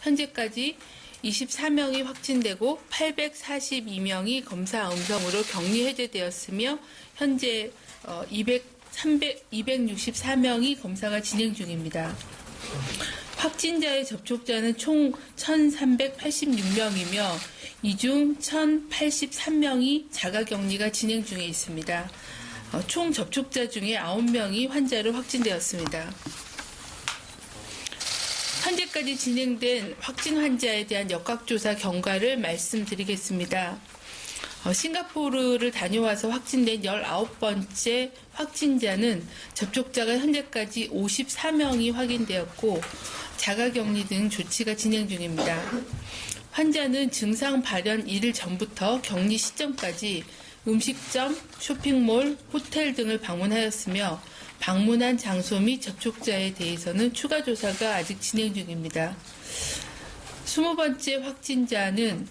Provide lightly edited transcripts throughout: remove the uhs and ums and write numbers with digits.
현재까지 24명이 확진되고 842명이 검사 음성으로 격리 해제되었으며 현재 264명이 검사가 진행 중입니다. 확진자의 접촉자는 총 1,386명이며 이 중 1,083명이 자가격리가 진행 중에 있습니다. 총 접촉자 중에 9명이 환자로 확진되었습니다. 현재까지 진행된 확진 환자에 대한 역학조사 경과를 말씀드리겠습니다. 싱가포르를 다녀와서 확진된 19번째 확진자는 접촉자가 현재까지 54명이 확인되었고 자가격리 등 조치가 진행 중입니다. 환자는 증상 발현 1일 전부터 격리 시점까지 음식점, 쇼핑몰, 호텔 등을 방문하였으며 방문한 장소 및 접촉자에 대해서는 추가 조사가 아직 진행 중입니다. 20번째 확진자는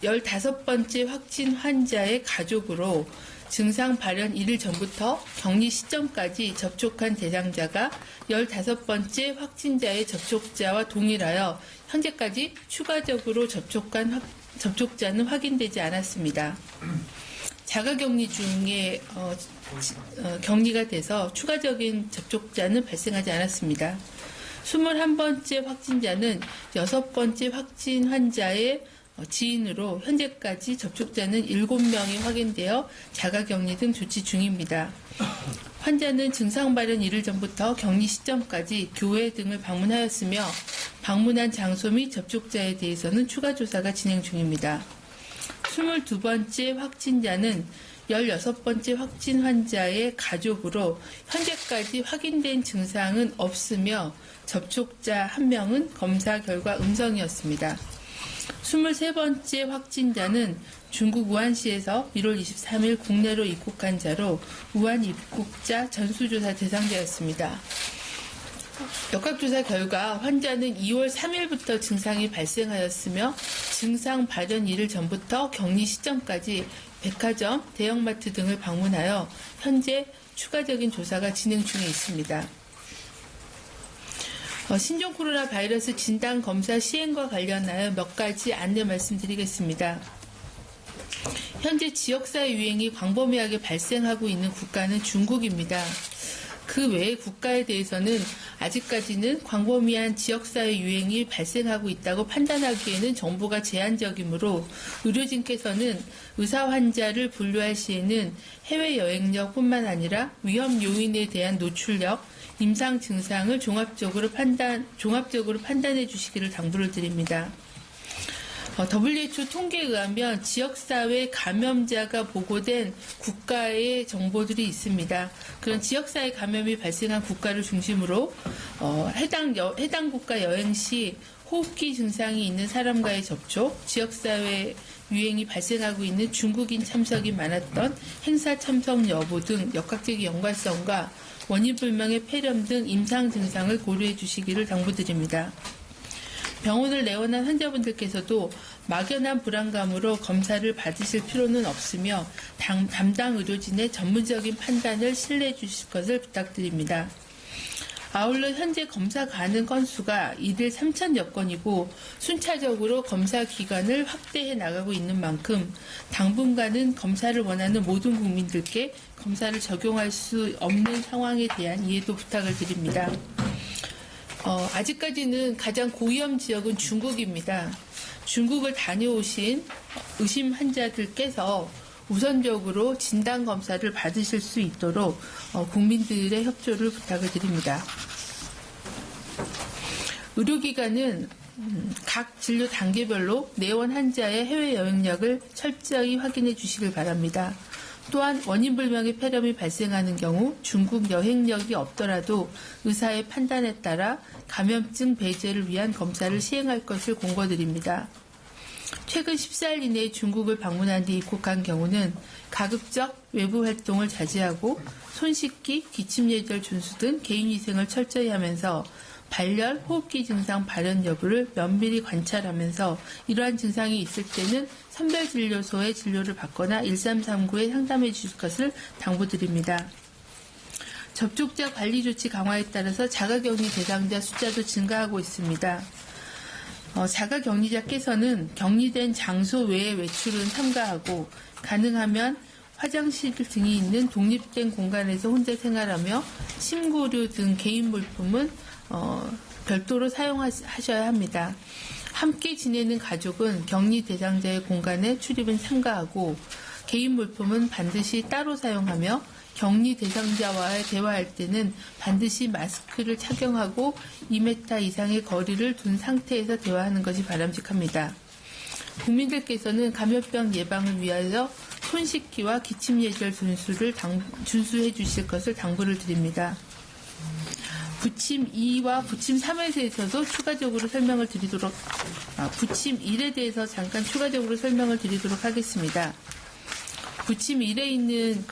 15번째 확진 환자의 가족으로 증상 발현 1일 전부터 격리 시점까지 접촉한 대상자가 15번째 확진자의 접촉자와 동일하여 현재까지 추가적으로 접촉한 접촉자는 확인되지 않았습니다. 자가격리 중에 격리가 돼서 추가적인 접촉자는 발생하지 않았습니다. 21번째 확진자는 6번째 확진 환자의 지인으로 현재까지 접촉자는 7명이 확인되어 자가격리 등 조치 중입니다. 환자는 증상 발현 1일 전부터 격리 시점까지 교회 등을 방문하였으며 방문한 장소 및 접촉자에 대해서는 추가 조사가 진행 중입니다. 22번째 확진자는 16번째 확진 환자의 가족으로 현재까지 확인된 증상은 없으며 접촉자 1명은 검사 결과 음성이었습니다. 23번째 확진자는 중국 우한시에서 1월 23일 국내로 입국한 자로 우한 입국자 전수조사 대상자였습니다. 역학조사 결과 환자는 2월 3일부터 증상이 발생하였으며 증상 발현 1일 전부터 격리 시점까지 백화점, 대형마트 등을 방문하여 현재 추가적인 조사가 진행 중에 있습니다. 신종 코로나 바이러스 진단 검사 시행과 관련하여 몇 가지 안내 말씀드리겠습니다. 현재 지역사회 유행이 광범위하게 발생하고 있는 국가는 중국입니다. 그 외의 국가에 대해서는 아직까지는 광범위한 지역사회 유행이 발생하고 있다고 판단하기에는 정보가 제한적이므로 의료진께서는 의사 환자를 분류할 시에는 해외 여행력뿐만 아니라 위험 요인에 대한 노출력, 임상 증상을 종합적으로 판단해 주시기를 당부를 드립니다. WHO 통계에 의하면 지역사회 감염자가 보고된 국가의 정보들이 있습니다. 그런 지역사회 감염이 발생한 국가를 중심으로 해당 국가 여행 시 호흡기 증상이 있는 사람과의 접촉, 지역사회 유행이 발생하고 있는 중국인 참석이 많았던 행사 참석 여부 등 역학적 연관성과 원인 불명의 폐렴 등 임상 증상을 고려해 주시기를 당부드립니다. 병원을 내원한 환자분들께서도 막연한 불안감으로 검사를 받으실 필요는 없으며 담당 의료진의 전문적인 판단을 신뢰해 주실 것을 부탁드립니다. 아울러 현재 검사 가능 건수가 이들 3,000여 건이고 순차적으로 검사 기간을 확대해 나가고 있는 만큼 당분간은 검사를 원하는 모든 국민들께 검사를 적용할 수 없는 상황에 대한 이해도 부탁을 드립니다. 아직까지는 가장 고위험 지역은 중국입니다. 중국을 다녀오신 의심 환자들께서 우선적으로 진단검사를 받으실 수 있도록 국민들의 협조를 부탁을 드립니다. 의료기관은 각 진료 단계별로 내원 환자의 해외 여행력을 철저히 확인해 주시길 바랍니다. 또한 원인 불명의 폐렴이 발생하는 경우 중국 여행력이 없더라도 의사의 판단에 따라 감염증 배제를 위한 검사를 시행할 것을 공고드립니다. 최근 14일 이내에 중국을 방문한 뒤 입국한 경우는 가급적 외부 활동을 자제하고 손 씻기, 기침 예절 준수 등 개인위생을 철저히 하면서 발열, 호흡기 증상 발현 여부를 면밀히 관찰하면서 이러한 증상이 있을 때는 선별진료소의 진료를 받거나 1339에 상담해 주실 것을 당부드립니다. 접촉자 관리 조치 강화에 따라서 자가격리 대상자 숫자도 증가하고 있습니다. 자가격리자께서는 격리된 장소 외의 외출은 삼가하고 가능하면 화장실 등이 있는 독립된 공간에서 혼자 생활하며 침구류 등 개인 물품은 별도로 사용하셔야 합니다. 함께 지내는 가족은 격리 대상자의 공간에 출입은 삼가하고 개인 물품은 반드시 따로 사용하며 격리 대상자와의 대화할 때는 반드시 마스크를 착용하고 2m 이상의 거리를 둔 상태에서 대화하는 것이 바람직합니다. 국민들께서는 감염병 예방을 위하여 손 씻기와 기침 예절 준수해 주실 것을 당부를 드립니다. 부침 2와 부침 3에 대해서도 추가적으로 설명을 드리도록 부침 1에 대해서 잠깐 추가적으로 설명을 드리도록 하겠습니다. 부침 1에 있는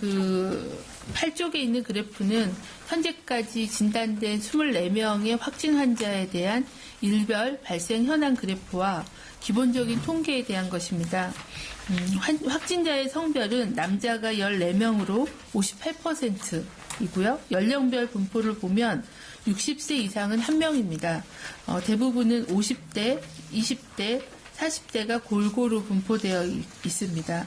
8쪽에 있는 그래프는 현재까지 진단된 24명의 확진 환자에 대한 일별 발생 현황 그래프와 기본적인 통계에 대한 것입니다. 확진자의 성별은 남자가 14명으로 58%이고요. 연령별 분포를 보면 60세 이상은 1명입니다. 대부분은 50대, 20대, 40대가 골고루 분포되어 있습니다.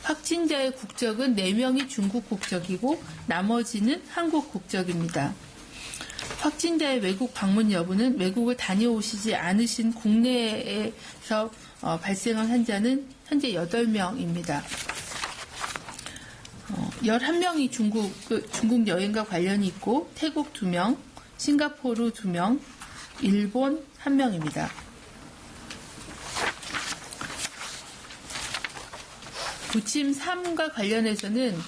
확진자의 국적은 4명이 중국 국적이고 나머지는 한국 국적입니다. 확진자의 외국 방문 여부는 외국을 다녀오시지 않으신 국내에서 발생한 환자는 현재 8명입니다. 11명이 중국 여행과 관련이 있고 태국 2명, 싱가포르 2명, 일본 1명입니다. 부침 3과 관련해서는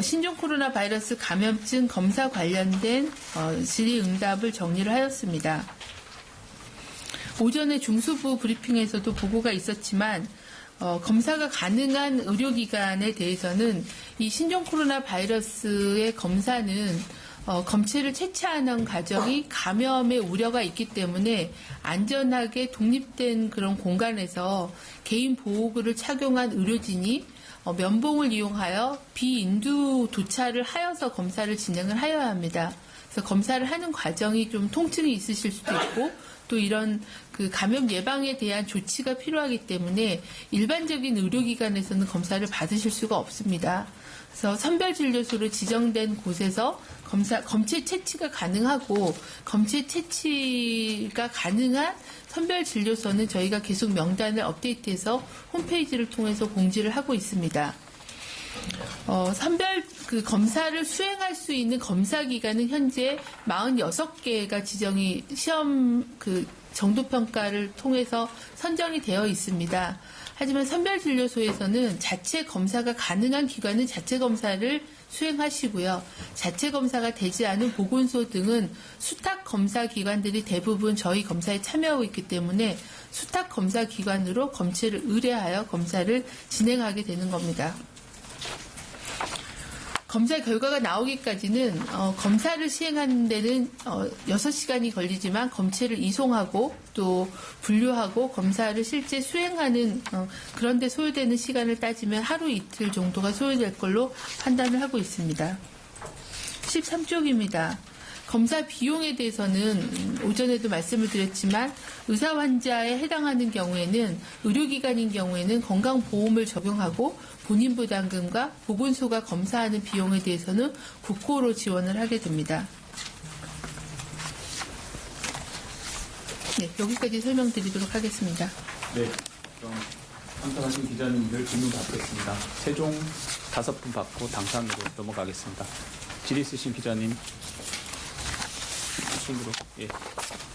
신종 코로나 바이러스 감염증 검사 관련된 질의응답을 정리를 하였습니다. 오전에 중수부 브리핑에서도 보고가 있었지만 검사가 가능한 의료기관에 대해서는 이 신종 코로나 바이러스의 검사는 검체를 채취하는 과정이 감염의 우려가 있기 때문에 안전하게 독립된 그런 공간에서 개인 보호구를 착용한 의료진이 면봉을 이용하여 비인두 도차를 하여서 검사를 진행을 하여야 합니다. 그래서 검사를 하는 과정이 좀 통증이 있으실 수도 있고 또 이런 감염 예방에 대한 조치가 필요하기 때문에 일반적인 의료기관에서는 검사를 받으실 수가 없습니다. 그래서 선별진료소로 지정된 곳에서 검체 채취가 가능하고 검체 채취가 가능한 선별진료소는 저희가 계속 명단을 업데이트해서 홈페이지를 통해서 공지를 하고 있습니다. 선별 검사를 수행할 수 있는 검사기관은 현재 46개가 지정이 시험 정도평가를 통해서 선정이 되어 있습니다. 하지만 선별진료소에서는 자체 검사가 가능한 기관은 자체 검사를 수행하시고요. 자체 검사가 되지 않은 보건소 등은 수탁 검사 기관들이 대부분 저희 검사에 참여하고 있기 때문에 수탁 검사 기관으로 검체를 의뢰하여 검사를 진행하게 되는 겁니다. 검사 결과가 나오기까지는 검사를 시행하는 데는 6시간이 걸리지만 검체를 이송하고 또 분류하고 검사를 실제 수행하는 그런 데 소요되는 시간을 따지면 하루 이틀 정도가 소요될 걸로 판단을 하고 있습니다. 13쪽입니다. 검사 비용에 대해서는 오전에도 말씀을 드렸지만 의사 환자에 해당하는 경우에는 의료기관인 경우에는 건강보험을 적용하고 본인 부담금과 보건소가 검사하는 비용에 대해서는 국고로 지원을 하게 됩니다. 네, 여기까지 설명드리도록 하겠습니다. 네, 그럼 참석하신 기자님들 질문 받겠습니다. 최종 5분 받고 당사항으로 넘어가겠습니다. 질 있으신 기자님. 질문으로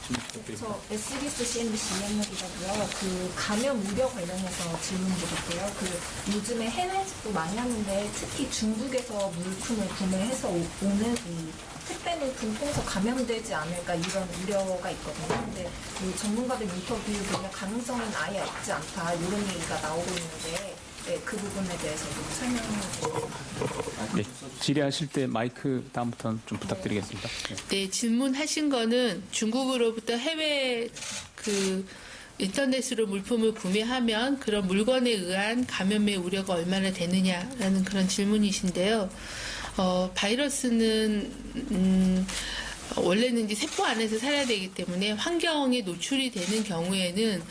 질문 부탁드립니다. 저 SBS CNBC 이현무 기자고요. 감염 우려 관련해서 질문 드릴게요. 요즘에 해외 집도 많이 하는데 특히 중국에서 물품을 구매해서 오는 이 택배 물품 통해서 감염되지 않을까 이런 우려가 있거든요. 근데 전문가들 인터뷰 보면 가능성은 아예 없지 않다 이런 얘기가 나오고 있는데 그 부분에 대해서도 설명을 드립니다. 네, 질의하실 때 마이크 다음부터는 좀 부탁드리겠습니다. 네, 질문하신 거는 중국으로부터 해외 인터넷으로 물품을 구매하면 그런 물건에 의한 감염의 우려가 얼마나 되느냐라는 그런 질문이신데요. 바이러스는 원래는 이제 세포 안에서 살아야 되기 때문에 환경에 노출이 되는 경우에는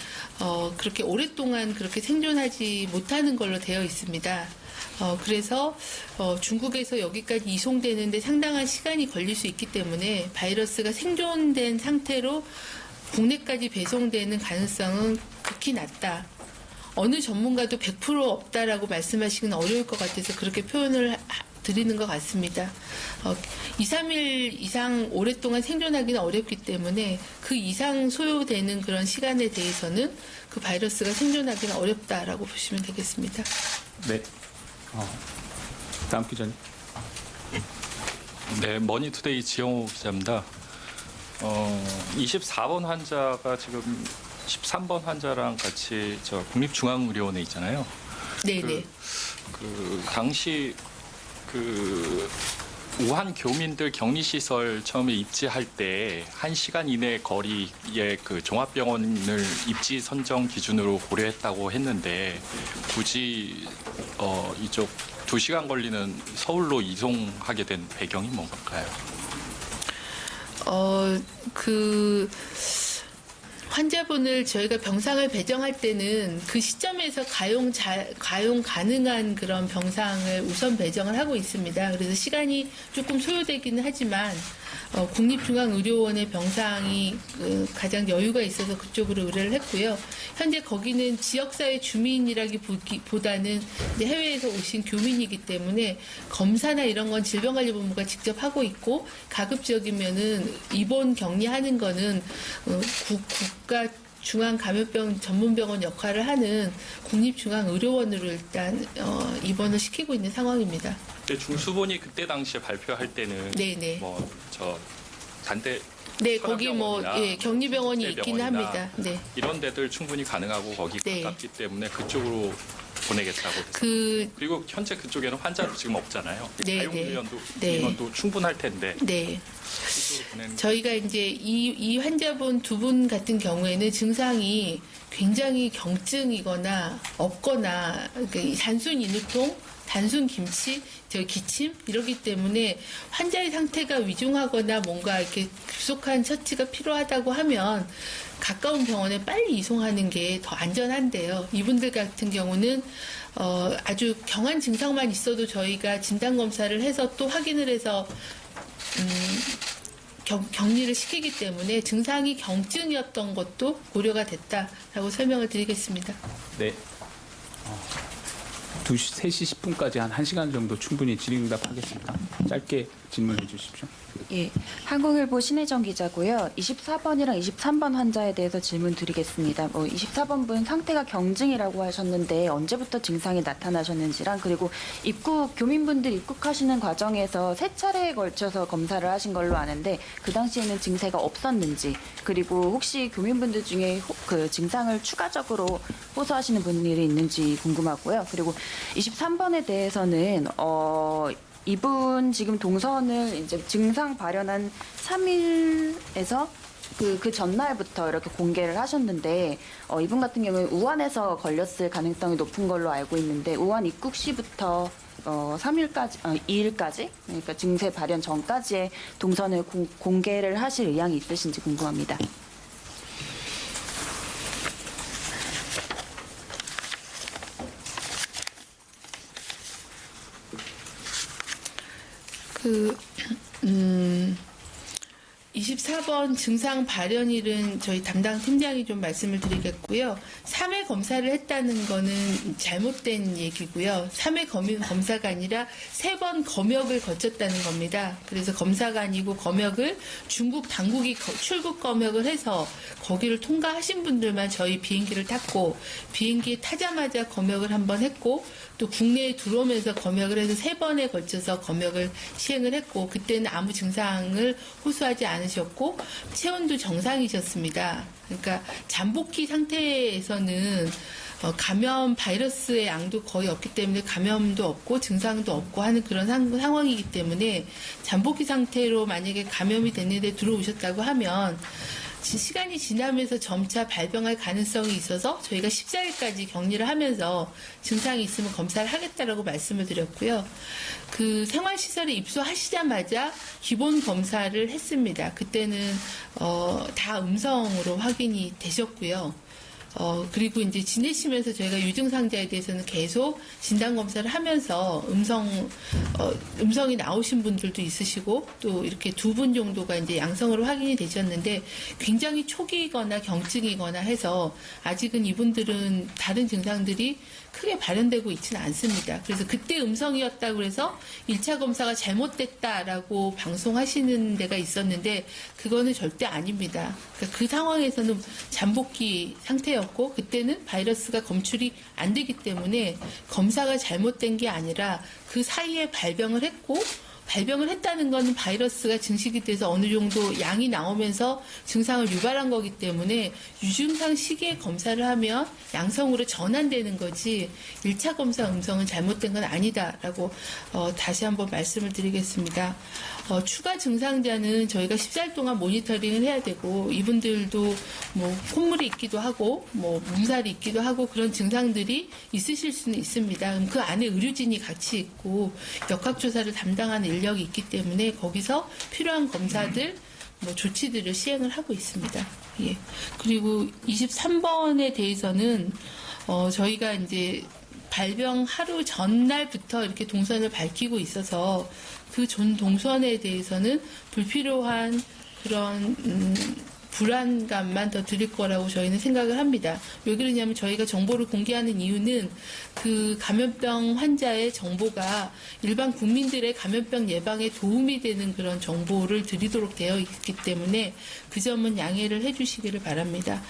그렇게 오랫동안 그렇게 생존하지 못하는 걸로 되어 있습니다. 그래서 중국에서 여기까지 이송되는데 상당한 시간이 걸릴 수 있기 때문에 바이러스가 생존된 상태로 국내까지 배송되는 가능성은 극히 낮다. 어느 전문가도 100% 없다라고 말씀하시기는 어려울 것 같아서 그렇게 표현을 드리는 것 같습니다. 2, 3일 이상 오랫동안 생존하기는 어렵기 때문에 그 이상 소요되는 그런 시간에 대해서는 그 바이러스가 생존하기는 어렵다라고 보시면 되겠습니다. 네. 다음 기자님. 네, 머니투데이 지영호 기자입니다. 24번 환자가 지금 13번 환자랑 같이 저 국립중앙의료원에 있잖아요. 네네. 그 당시 그 우한 교민들 격리시설 처음에 입지할 때 1시간 이내 거리에 그 종합병원을 입지 선정 기준으로 고려했다고 했는데 굳이 이쪽 2시간 걸리는 서울로 이송하게 된 배경이 뭔가요? 환자분을 저희가 병상을 배정할 때는 그 시점에서 가용 가능한 그런 병상을 우선 배정을 하고 있습니다. 그래서 시간이 조금 소요되기는 하지만 국립중앙의료원의 병상이 가장 여유가 있어서 그쪽으로 의뢰를 했고요. 현재 거기는 지역사회 주민이라기보다는 이제 해외에서 오신 교민이기 때문에 검사나 이런 건 질병관리본부가 직접 하고 있고 가급적이면은 입원 격리하는 거는 국가 중앙감염병 전문병원 역할을 하는 국립중앙의료원으로 일단 입원을 시키고 있는 상황입니다. 근데 중수본이 그때 당시에 발표할 때는 네네. 뭐 저 단대 네, 거기 뭐 천안병원이나 격리병원이 있긴 국제병원이나 합니다. 네. 이런 데들 충분히 가능하고 거기 네. 가깝기 때문에 그쪽으로 보내겠다고 했어요. 그리고 현재 그쪽에는 환자도 지금 없잖아요. 네, 자유훈련도 네. 인원도 충분할 텐데 네. 그쪽으로 보내는 저희가 이제 이 환자분 두 분 같은 경우에는 증상이 굉장히 경증이거나 없거나 그러니까 단순 인후통, 단순 기침 이러기 때문에 환자의 상태가 위중하거나 뭔가 이렇게 급속한 처치가 필요하다고 하면 가까운 병원에 빨리 이송하는 게 더 안전한데요. 이분들 같은 경우는 아주 경한 증상만 있어도 저희가 진단 검사를 해서 또 확인을 해서 격리를 시키기 때문에 증상이 경증이었던 것도 고려가 됐다라고 설명을 드리겠습니다. 네. 3시 10분까지 한 1시간 정도 충분히 질의응답 하겠습니다. 짧게 질문해 주십시오. 예, 한국일보 신혜정 기자고요. 24번이랑 23번 환자에 대해서 질문 드리겠습니다. 24번 분 상태가 경증이라고 하셨는데 언제부터 증상이 나타나셨는지랑 그리고 교민분들 입국하시는 과정에서 3차례에 걸쳐서 검사를 하신 걸로 아는데 그 당시에는 증세가 없었는지 그리고 혹시 교민분들 중에 그 증상을 추가적으로 호소하시는 분들이 있는지 궁금하고요. 그리고 23번에 대해서는 이분 지금 동선을 이제 증상 발현한 3일에서 그 전날부터 이렇게 공개를 하셨는데 이분 같은 경우에 우한에서 걸렸을 가능성이 높은 걸로 알고 있는데 우한 입국 시부터 2일까지 그러니까 증세 발현 전까지의 동선을 공개를 하실 의향이 있으신지 궁금합니다. 그 24번 증상 발현일은 저희 담당 팀장이 좀 말씀을 드리겠고요. 3회 검사를 했다는 거는 잘못된 얘기고요. 3회 검사가 아니라 3번 검역을 거쳤다는 겁니다. 그래서 검사가 아니고 검역을 중국 당국이 출국 검역을 해서 거기를 통과하신 분들만 저희 비행기를 탔고 비행기에 타자마자 검역을 한번 했고 또 국내에 들어오면서 검역을 해서 3번에 걸쳐서 검역을 시행을 했고 그때는 아무 증상을 호소하지 않으셨고 체온도 정상이셨습니다. 그러니까 잠복기 상태에서는 감염 바이러스의 양도 거의 없기 때문에 감염도 없고 증상도 없고 하는 그런 상황이기 때문에 잠복기 상태로 만약에 감염이 됐는데 들어오셨다고 하면 시간이 지나면서 점차 발병할 가능성이 있어서 저희가 14일까지 격리를 하면서 증상이 있으면 검사를 하겠다라고 말씀을 드렸고요. 그 생활시설에 입소하시자마자 기본 검사를 했습니다. 그때는 다 음성으로 확인이 되셨고요. 그리고 이제 지내시면서 저희가 유증상자에 대해서는 계속 진단검사를 하면서 음성이 나오신 분들도 있으시고 또 이렇게 2분 정도가 이제 양성으로 확인이 되셨는데 굉장히 초기이거나 경증이거나 해서 아직은 이분들은 다른 증상들이 크게 발현되고 있지는 않습니다. 그래서 그때 음성이었다고 해서 1차 검사가 잘못됐다라고 방송하시는 데가 있었는데 그거는 절대 아닙니다. 그러니까 그 상황에서는 잠복기 상태였고 그때는 바이러스가 검출이 안 되기 때문에 검사가 잘못된 게 아니라 그 사이에 발병을 했고 발병을 했다는 것은 바이러스가 증식이 돼서 어느 정도 양이 나오면서 증상을 유발한 거기 때문에 유증상 시기에 검사를 하면 양성으로 전환되는 거지 1차 검사 음성은 잘못된 건 아니다라고 다시 한번 말씀을 드리겠습니다. 추가 증상자는 저희가 14일 동안 모니터링을 해야 되고 이분들도 뭐 콧물이 있기도 하고 뭐 몸살이 있기도 하고 그런 증상들이 있으실 수는 있습니다. 그럼 그 안에 의료진이 같이 있고 역학조사를 담당하는 인력이 있기 때문에 거기서 필요한 검사들 뭐 조치들을 시행을 하고 있습니다. 예. 그리고 23번에 대해서는 저희가 이제 발병 하루 전날부터 이렇게 동선을 밝히고 있어서 그 전 동선에 대해서는 불필요한 그런 불안감만 더 드릴 거라고 저희는 생각을 합니다. 왜 그러냐면 저희가 정보를 공개하는 이유는 그 감염병 환자의 정보가 일반 국민들의 감염병 예방에 도움이 되는 그런 정보를 드리도록 되어 있기 때문에 그 점은 양해를 해주시기를 바랍니다.